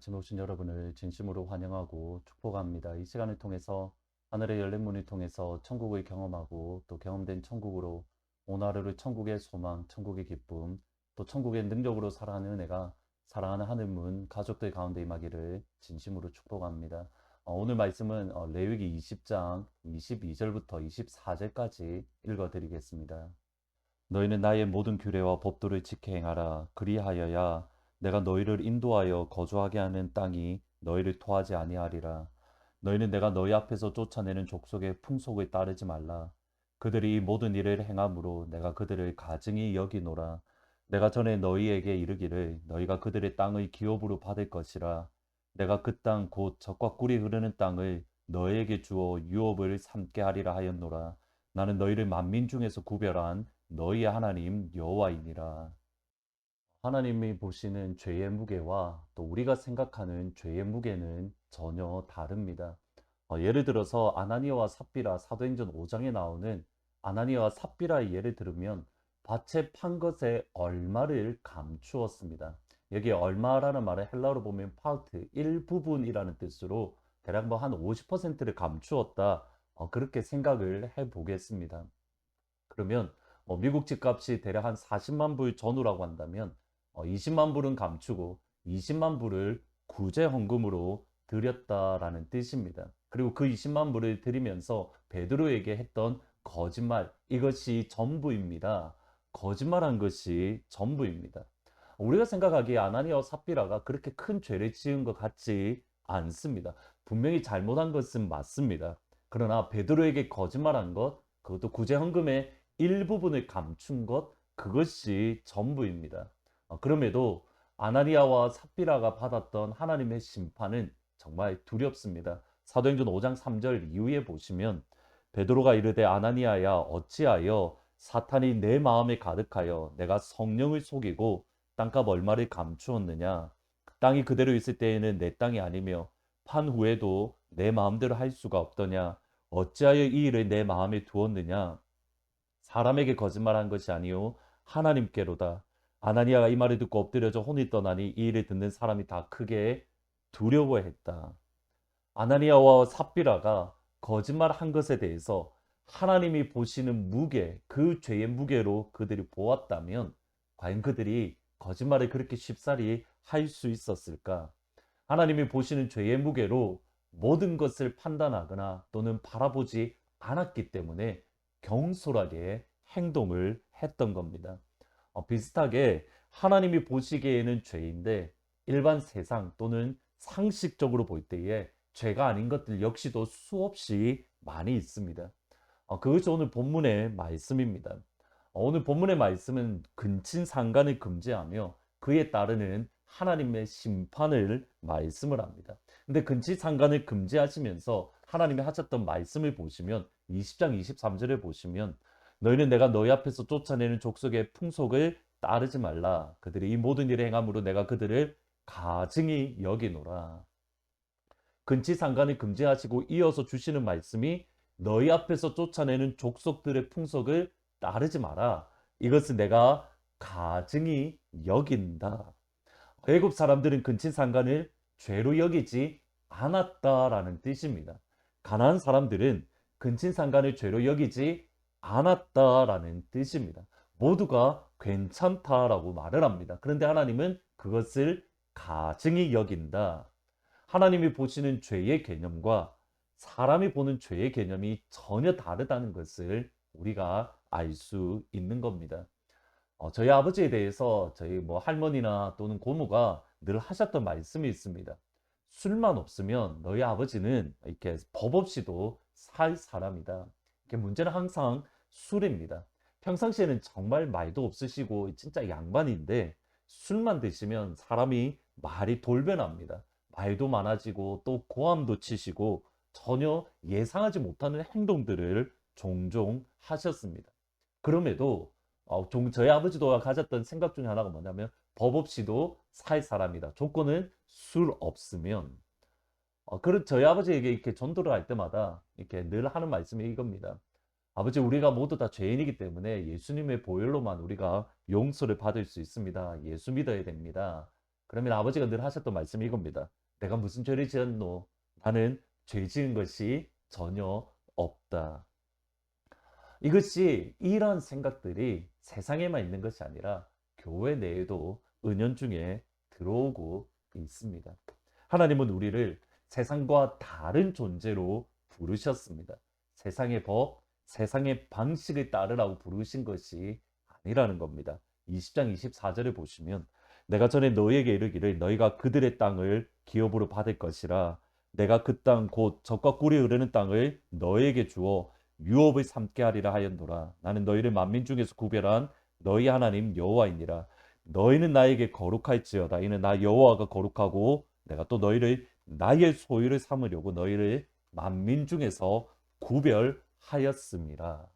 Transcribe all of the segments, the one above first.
아침에 오신 여러분을 진심으로 환영하고 축복합니다. 이 시간을 통해서 하늘의 열린 문을 통해서 천국을 경험하고 또 경험된 천국으로 오늘 하루를 천국의 소망, 천국의 기쁨, 또 천국의 능력으로 살아가는 은혜가 사랑하는 하늘문 가족들 가운데 임하기를 진심으로 축복합니다. 오늘 말씀은 레위기 20장 22절부터 24절까지 읽어드리겠습니다. 너희는 나의 모든 규례와 법도를 지켜 행하라. 그리하여야 내가 너희를 인도하여 거주하게 하는 땅이 너희를 토하지 아니하리라. 너희는 내가 너희 앞에서 쫓아내는 족속의 풍속을 따르지 말라. 그들이 이 모든 일을 행함으로 내가 그들을 가증히 여기노라. 내가 전에 너희에게 이르기를 너희가 그들의 땅의 기업으로 받을 것이라. 내가 그 땅 곧 젖과 꿀이 흐르는 땅을 너희에게 주어 유업을 삼게 하리라 하였노라. 나는 너희를 만민 중에서 구별한 너희의 하나님 여호와이니라. 하나님이 보시는 죄의 무게와 또 우리가 생각하는 죄의 무게는 전혀 다릅니다. 예를 들어서 아나니아와 삽비라 사도행전 5장에 나오는 아나니아와 삽비라의 예를 들으면 밭에 판 것의 얼마를 감추었습니다. 여기 얼마라는 말은 헬라어로 보면 파우트, 일부분이라는 뜻으로 대략 뭐 한 50%를 감추었다. 그렇게 생각을 해 보겠습니다. 그러면 미국 집값이 대략 한 40만 불 전후라고 한다면 20만 불은 감추고 20만 불을 구제 헌금으로 드렸다라는 뜻입니다. 그리고 그 20만 불을 드리면서 베드로에게 했던 거짓말, 이것이 전부입니다. 거짓말한 것이 전부입니다. 우리가 생각하기에 아나니아와 삽비라가 그렇게 큰 죄를 지은 것 같지 않습니다. 분명히 잘못한 것은 맞습니다. 그러나 베드로에게 거짓말한 것, 그것도 구제 헌금의 일부분을 감춘 것, 그것이 전부입니다. 그럼에도 아나니아와 삽비라가 받았던 하나님의 심판은 정말 두렵습니다. 사도행전 5장 3절 이후에 보시면 베드로가 이르되 아나니아야 어찌하여 사탄이 내 마음에 가득하여 내가 성령을 속이고 땅값 얼마를 감추었느냐. 땅이 그대로 있을 때에는 내 땅이 아니며 판 후에도 내 마음대로 할 수가 없더냐. 어찌하여 이 일을 내 마음에 두었느냐. 사람에게 거짓말한 것이 아니요 하나님께로다. 아나니아가 이 말을 듣고 엎드려져 혼이 떠나니 이 일을 듣는 사람이 다 크게 두려워했다. 아나니아와 삽비라가 거짓말한 것에 대해서 하나님이 보시는 무게, 그 죄의 무게로 그들이 보았다면 과연 그들이 거짓말을 그렇게 쉽사리 할 수 있었을까? 하나님이 보시는 죄의 무게로 모든 것을 판단하거나 또는 바라보지 않았기 때문에 경솔하게 행동을 했던 겁니다. 비슷하게 하나님이 보시기에는 죄인데 일반 세상 또는 상식적으로 볼 때에 죄가 아닌 것들 역시도 수없이 많이 있습니다. 그것이 오늘 본문의 말씀입니다. 오늘 본문의 말씀은 근친상간을 금지하며 그에 따르는 하나님의 심판을 말씀을 합니다. 근데 근친상간을 금지하시면서 하나님이 하셨던 말씀을 보시면 20장 23절에 보시면 너희는 내가 너희 앞에서 쫓아내는 족속의 풍속을 따르지 말라. 그들이 이 모든 일을 행함으로 내가 그들을 가증히 여기노라. 근치상간을 금지하시고 이어서 주시는 말씀이 너희 앞에서 쫓아내는 족속들의 풍속을 따르지 마라. 이것은 내가 가증히 여긴다. 애굽 사람들은 근친상간을 죄로 여기지 않았다라는 뜻입니다. 가나안 사람들은 근친상간을 죄로 여기지 않았다라는 뜻입니다. 모두가 괜찮다라고 말을 합니다. 그런데 하나님은 그것을 가증히 여긴다. 하나님이 보시는 죄의 개념과 사람이 보는 죄의 개념이 전혀 다르다는 것을 우리가 알 수 있는 겁니다. 저희 아버지에 대해서 저희 뭐 할머니나 또는 고모가 늘 하셨던 말씀이 있습니다. 술만 없으면 너희 아버지는 이렇게 법 없이도 살 사람이다. 이렇게 문제는 항상 술입니다. 평상시에는 정말 말도 없으시고 진짜 양반인데 술만 드시면 사람이 말이 돌변합니다. 말도 많아지고 또 고함도 치시고 전혀 예상하지 못하는 행동들을 종종 하셨습니다. 그럼에도 저희 아버지도 가졌던 생각 중에 하나가 뭐냐면 법 없이도 살 사람이다. 조건은 술 없으면. 그런 저희 아버지에게 이렇게 전도를 할 때마다 이렇게 늘 하는 말씀이 이겁니다. 아버지, 우리가 모두 다 죄인이기 때문에 예수님의 보혈로만 우리가 용서를 받을 수 있습니다. 예수 믿어야 됩니다. 그러면 아버지가 늘 하셨던 말씀이 이겁니다. 내가 무슨 죄를 지었노? 나는 죄 지은 것이 전혀 없다. 이것이 이런 생각들이 세상에만 있는 것이 아니라 교회 내에도 은연중에 들어오고 있습니다. 하나님은 우리를 세상과 다른 존재로 부르셨습니다. 세상의 법, 세상의 방식을 따르라고 부르신 것이 아니라는 겁니다. 20장 24절을 보시면 내가 전에 너희에게 이르기를 너희가 그들의 땅을 기업으로 받을 것이라 내가 그 땅 곧 젖과 꿀이 흐르는 땅을 너희에게 주어 유업을 삼게 하리라 하였노라. 나는 너희를 만민 중에서 구별한 너희 하나님 여호와이니라. 너희는 나에게 거룩할지어다. 이는 나 여호와가 거룩하고 내가 또 너희를 나의 소유를 삼으려고 너희를 만민 중에서 구별하였습니다.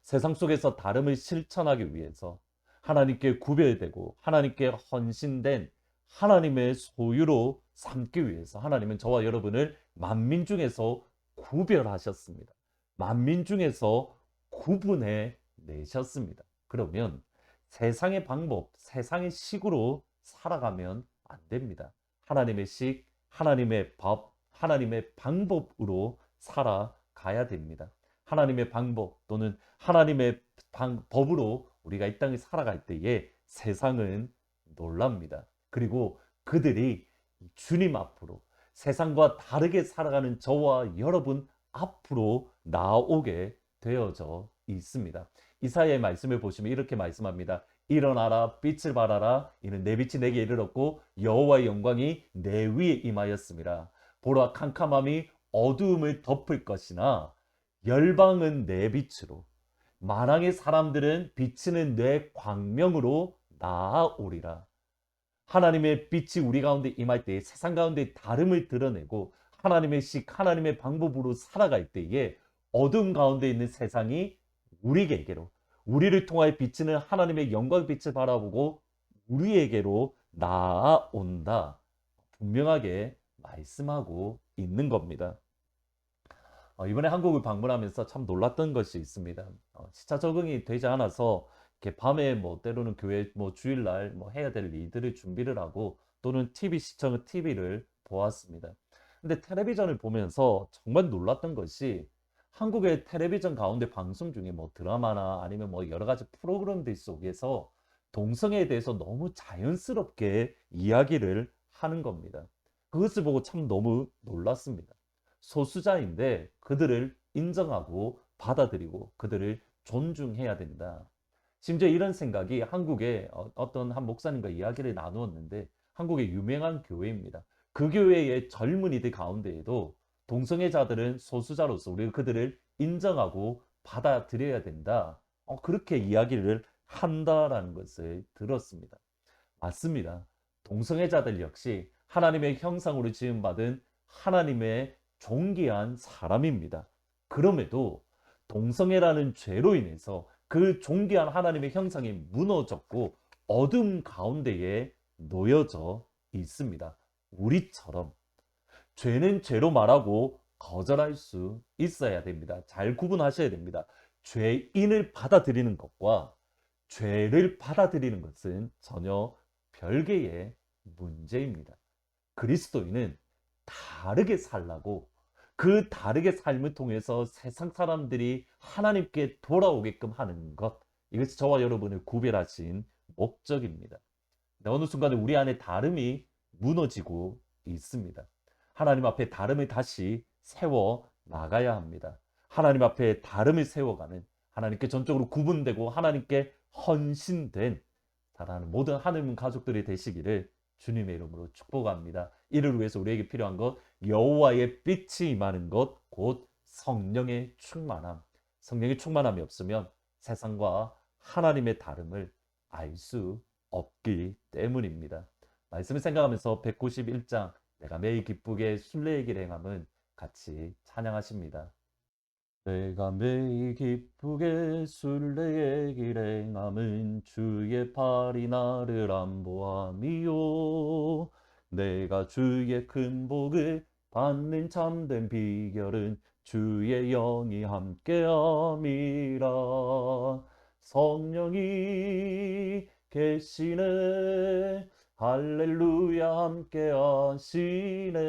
세상 속에서 다름을 실천하기 위해서 하나님께 구별되고 하나님께 헌신된 하나님의 소유로 삼기 위해서 하나님은 저와 여러분을 만민 중에서 구별하셨습니다. 만민 중에서 구분해 내셨습니다. 그러면 세상의 방법, 세상의 식으로 살아가면 안 됩니다. 하나님의 식, 하나님의 법, 하나님의 방법으로 살아가야 됩니다. 하나님의 방법 또는 하나님의 법으로 우리가 이 땅에 살아갈 때에 세상은 놀랍니다. 그리고 그들이 주님 앞으로 세상과 다르게 살아가는 저와 여러분 앞으로 나오게 되어져 있습니다. 이사야의 말씀을 보시면 이렇게 말씀합니다. 일어나라 빛을 발하라 이는 내 빛이 내게 이르렀고 여호와의 영광이 내 위에 임하였습니다. 보라 캄캄함이 어두움을 덮을 것이나 열방은 내 빛으로 만왕의 사람들은 비치는 내 광명으로 나아오리라. 하나님의 빛이 우리 가운데 임할 때에 세상 가운데 다름을 드러내고 하나님의 식, 하나님의 방법으로 살아갈 때에 어둠 가운데 있는 세상이 우리에게로 우리를 통하여 비치는 하나님의 영광 빛을 바라보고 우리에게로 나아온다. 분명하게 말씀하고 있는 겁니다. 이번에 한국을 방문하면서 참 놀랐던 것이 있습니다. 시차 적응이 되지 않아서 이렇게 밤에 뭐 때로는 교회 뭐 주일날 뭐 해야 될 일들을 준비를 하고 또는 TV 시청의 TV를 보았습니다. 근데 텔레비전을 보면서 정말 놀랐던 것이 한국의 텔레비전 가운데 방송 중에 뭐 드라마나 아니면 뭐 여러 가지 프로그램들 속에서 동성애에 대해서 너무 자연스럽게 이야기를 하는 겁니다. 그것을 보고 참 너무 놀랐습니다. 소수자인데 그들을 인정하고 받아들이고 그들을 존중해야 된다. 심지어 이런 생각이 한국의 어떤 한 목사님과 이야기를 나누었는데 한국의 유명한 교회입니다. 그 교회의 젊은이들 가운데에도 동성애자들은 소수자로서 우리가 그들을 인정하고 받아들여야 된다. 그렇게 이야기를 한다라는 것을 들었습니다. 맞습니다. 동성애자들 역시 하나님의 형상으로 지음받은 하나님의 존귀한 사람입니다. 그럼에도 동성애라는 죄로 인해서 그 존귀한 하나님의 형상이 무너졌고 어둠 가운데에 놓여져 있습니다. 우리처럼 죄는 죄로 말하고 거절할 수 있어야 됩니다. 잘 구분하셔야 됩니다. 죄인을 받아들이는 것과 죄를 받아들이는 것은 전혀 별개의 문제입니다. 그리스도인은 다르게 살라고 그 다르게 삶을 통해서 세상 사람들이 하나님께 돌아오게끔 하는 것, 이것이 저와 여러분을 구별하신 목적입니다. 어느 순간에 우리 안에 다름이 무너지고 있습니다. 하나님 앞에 다름을 다시 세워 나가야 합니다. 하나님 앞에 다름을 세워가는 하나님께 전적으로 구분되고 하나님께 헌신된 사랑하는 모든 하나님 가족들이 되시기를 주님의 이름으로 축복합니다. 이를 위해서 우리에게 필요한 것 여호와의 빛이 임하는 것 곧 성령의 충만함. 성령의 충만함이 없으면 세상과 하나님의 다름을 알 수 없기 때문입니다. 말씀을 생각하면서 191장 내가 매일 기쁘게 순례의 길 행함은 같이 찬양하십니다. 내가 매일 기쁘게 순례의 길 행함은 주의 팔이 나를 안보함이요. 내가 주의 큰 복을 받는 참된 비결은 주의 영이 함께함이라. 성령이 계시네 할렐루야 함께 하시네.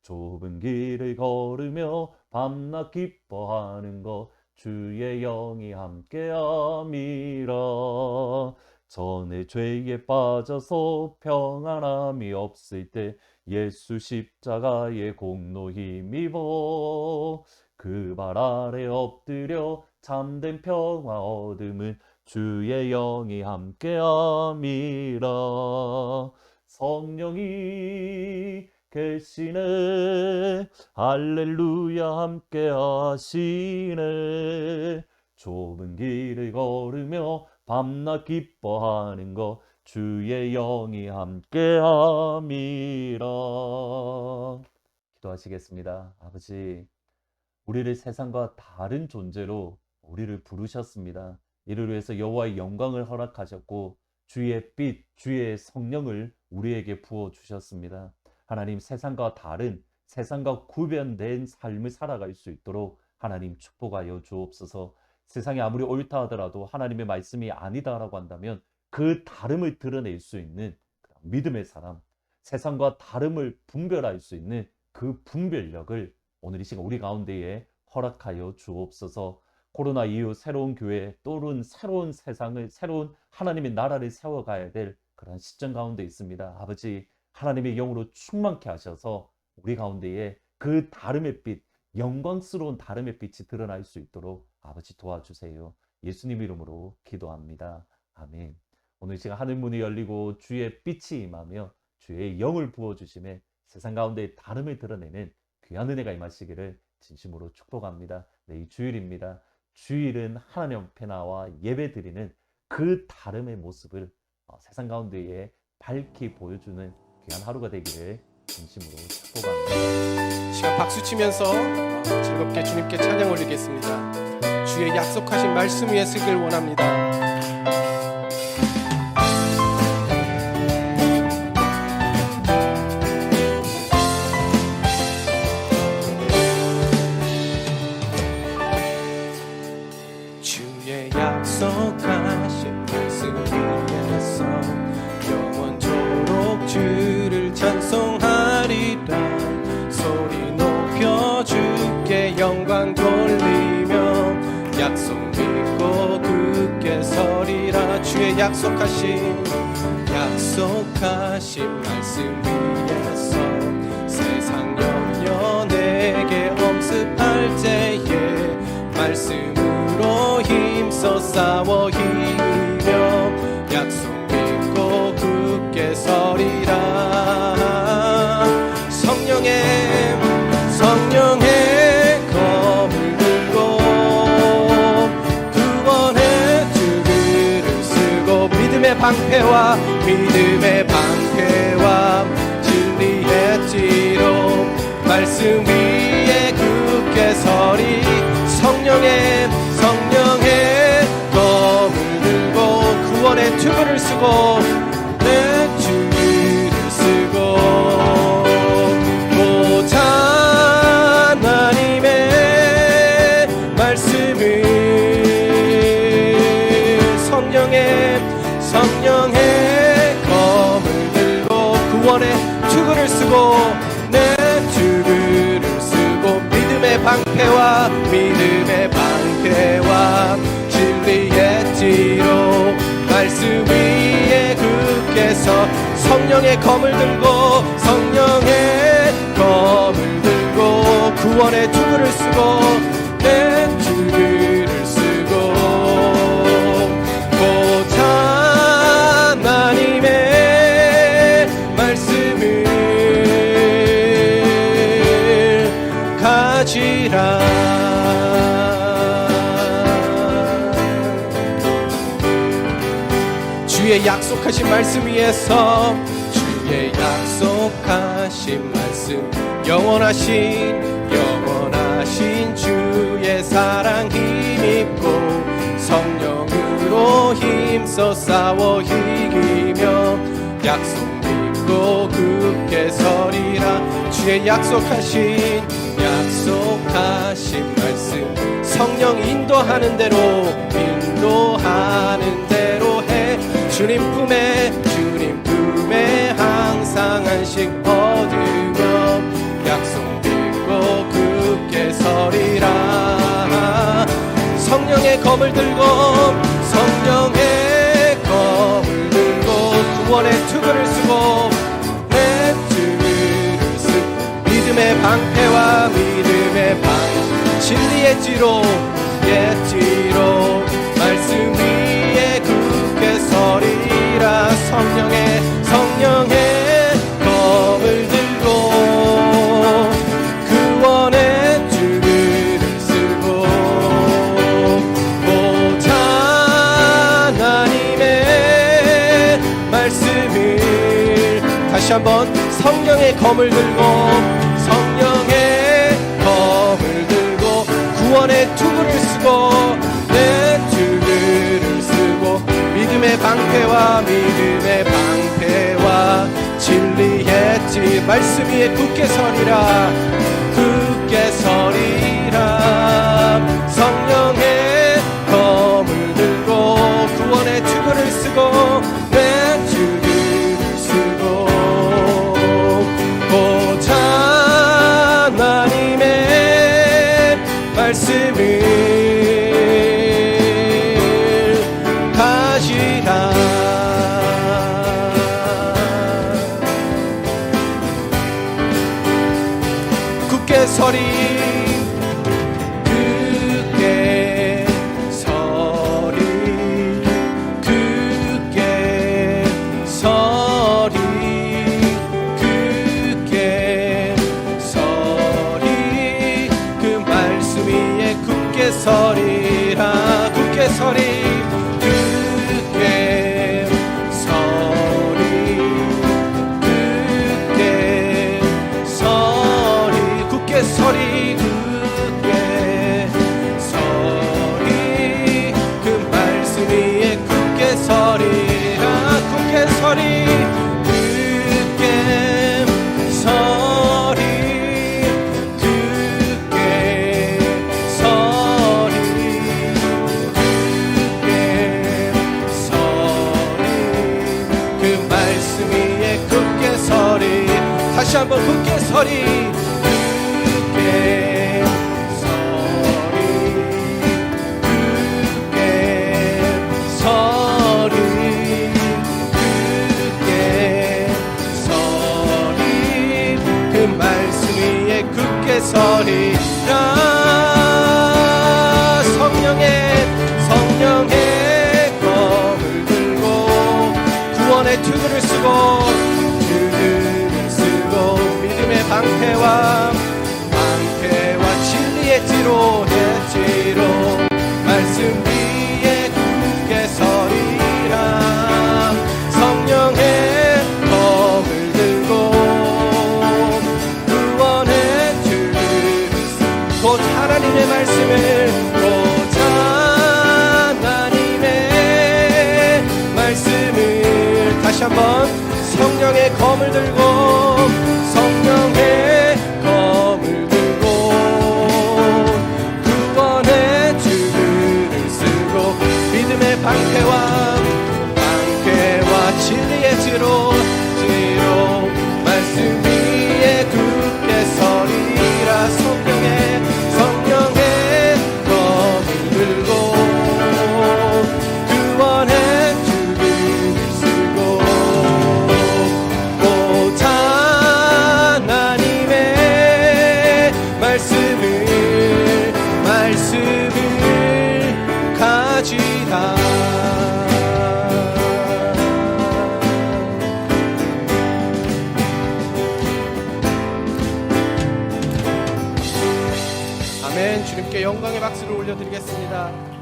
좁은 길을 걸으며 밤낮 기뻐하는 것 주의 영이 함께함이라. 전에 죄에 빠져서 평안함이 없을 때 예수 십자가의 공로 힘입어 그 발 아래 엎드려 참된 평화 얻음은 주의 영이 함께함이라. 성령이 계시네. 할렐루야 함께 하시네. 좁은 길을 걸으며 밤낮 기뻐하는 것 주의 영이 함께함이라. 기도하시겠습니다. 아버지, 우리를 세상과 다른 존재로 우리를 부르셨습니다. 이를 위해서 여호와의 영광을 허락하셨고 주의 빛, 주의 성령을 우리에게 부어주셨습니다. 하나님, 세상과 다른, 세상과 구별된 삶을 살아갈 수 있도록 하나님 축복하여 주옵소서. 세상이 아무리 옳다 하더라도 하나님의 말씀이 아니다라고 한다면 그 다름을 드러낼 수 있는 믿음의 사람, 세상과 다름을 분별할 수 있는 그 분별력을 오늘 이 시간 우리 가운데에 허락하여 주옵소서. 코로나 이후 새로운 교회, 또는 새로운 세상을, 새로운 하나님의 나라를 세워가야 될 그런 시점 가운데 있습니다. 아버지, 하나님의 영으로 충만케 하셔서 우리 가운데에 그 다름의 빛, 영광스러운 다름의 빛이 드러날 수 있도록 아버지 도와주세요. 예수님 이름으로 기도합니다. 아멘. 오늘 시간 하늘 문이 열리고 주의 빛이 임하며 주의 영을 부어주심에 세상 가운데 다름을 드러내는 귀한 은혜가 임하시기를 진심으로 축복합니다. 네, 이 주일입니다. 주일은 하나님 앞에 나와 예배 드리는 그 다름의 모습을 세상 가운데에 밝히 보여주는 귀한 하루가 되기를 진심으로 축복합니다. 시간 박수 치면서 즐겁게 주님께 찬양 올리겠습니다. 주의 약속하신 말씀 위에 서길 원합니다. 주의 약속하신 말씀 위에서 영원토록 주를 찬송하리라. 소리 높여 주께 영광 돌리며 약속 믿고 굳게 서리라. 주의 약속하신 말씀 위에서 세상 염려 내게 엄습할 때에 말씀으로 힘써 싸워 이기며 약속 믿고 굳게 서리라. 성령의 검을 들고 구원의 주기를 쓰고 믿음의 방패와 진리의 띠로 말씀 위에 굳게 서리. 성령의 검을 들고 구원의 투구를 쓰고 내 주기를 쓰고 보자 하나님의 말씀을. 성령의 검을 들고 구원의 투구를 쓰고 내 투구를 쓰고 믿음의 방패와 진리의 띠로 말씀 위에 굳게 서. 성령의 검을 들고 구원의 투구를 쓰고 내 투구를 쓰고 보자 하나님의 말씀을 가지라. 주의 약속하신 말씀 위에서 주의 약속하신 말씀 영원하신 주의 사랑 힘입고 성령으로 힘써 싸워 이기며 약속 믿고 굳게 서리라. 주의 약속하신 말씀 성령 인도하는 대로 해. 주님 품에 세상 안식 얻으며 약속 들고 굳게 서리라. 성령의 검을 들고 성령의 검을 들고 구원의 투구를 쓰고 내 투구를 쓰고 믿음의 방패와 믿음의 방 진리의 찌로 말씀 위에 굳게 서리라. 성령의 검을 들고 구원의 투구를 쓰고 보자 하나님의 말씀을 다시 한번 성령의 검을 들고 구원의 투구를 쓰고 내 투구를 쓰고 믿음의 방패와 진리의 지 말씀 위에 굳게 서리라. 성령의 검을 들고 구원의 투구를 쓰고 내 투구를 쓰고 보자 하나님의 말씀을 가지라. 굳게 서리 굳게 서리 굳게 서리 굳게 서리 그 말씀 위에 굳게 서리라. 굳게 서리 굳게 서리 굳게 서리 굳게 서리 굳게 서리 그 말씀 위에 굳게 서리라. 굳게 서리 굳게 서리 굳게 서리 그 말씀 위에 굳게 서리. 다시 한번 굳게 서리 굳게 서리 굳게 서리 굳게 서리 그 말씀 위에 굳게 서리라. 성령의 검을 들고 구원의 투구를 쓰고 믿음의 방패와 진리의 찌로 말씀 위에 굳게 서리라. 성령의 검을 들고 구원의 투구를 곧 하나님의 말씀을 다시 한번 성령의 검을 들고 구원의 투구를 쓰고 믿음의 방패와 진리의 찌로 말씀 위에 굳게 서리라. 성령의 검을 들고 구원의 말씀을 가지라. 아멘. 주님께 영광의 박수를 올려드리겠습니다.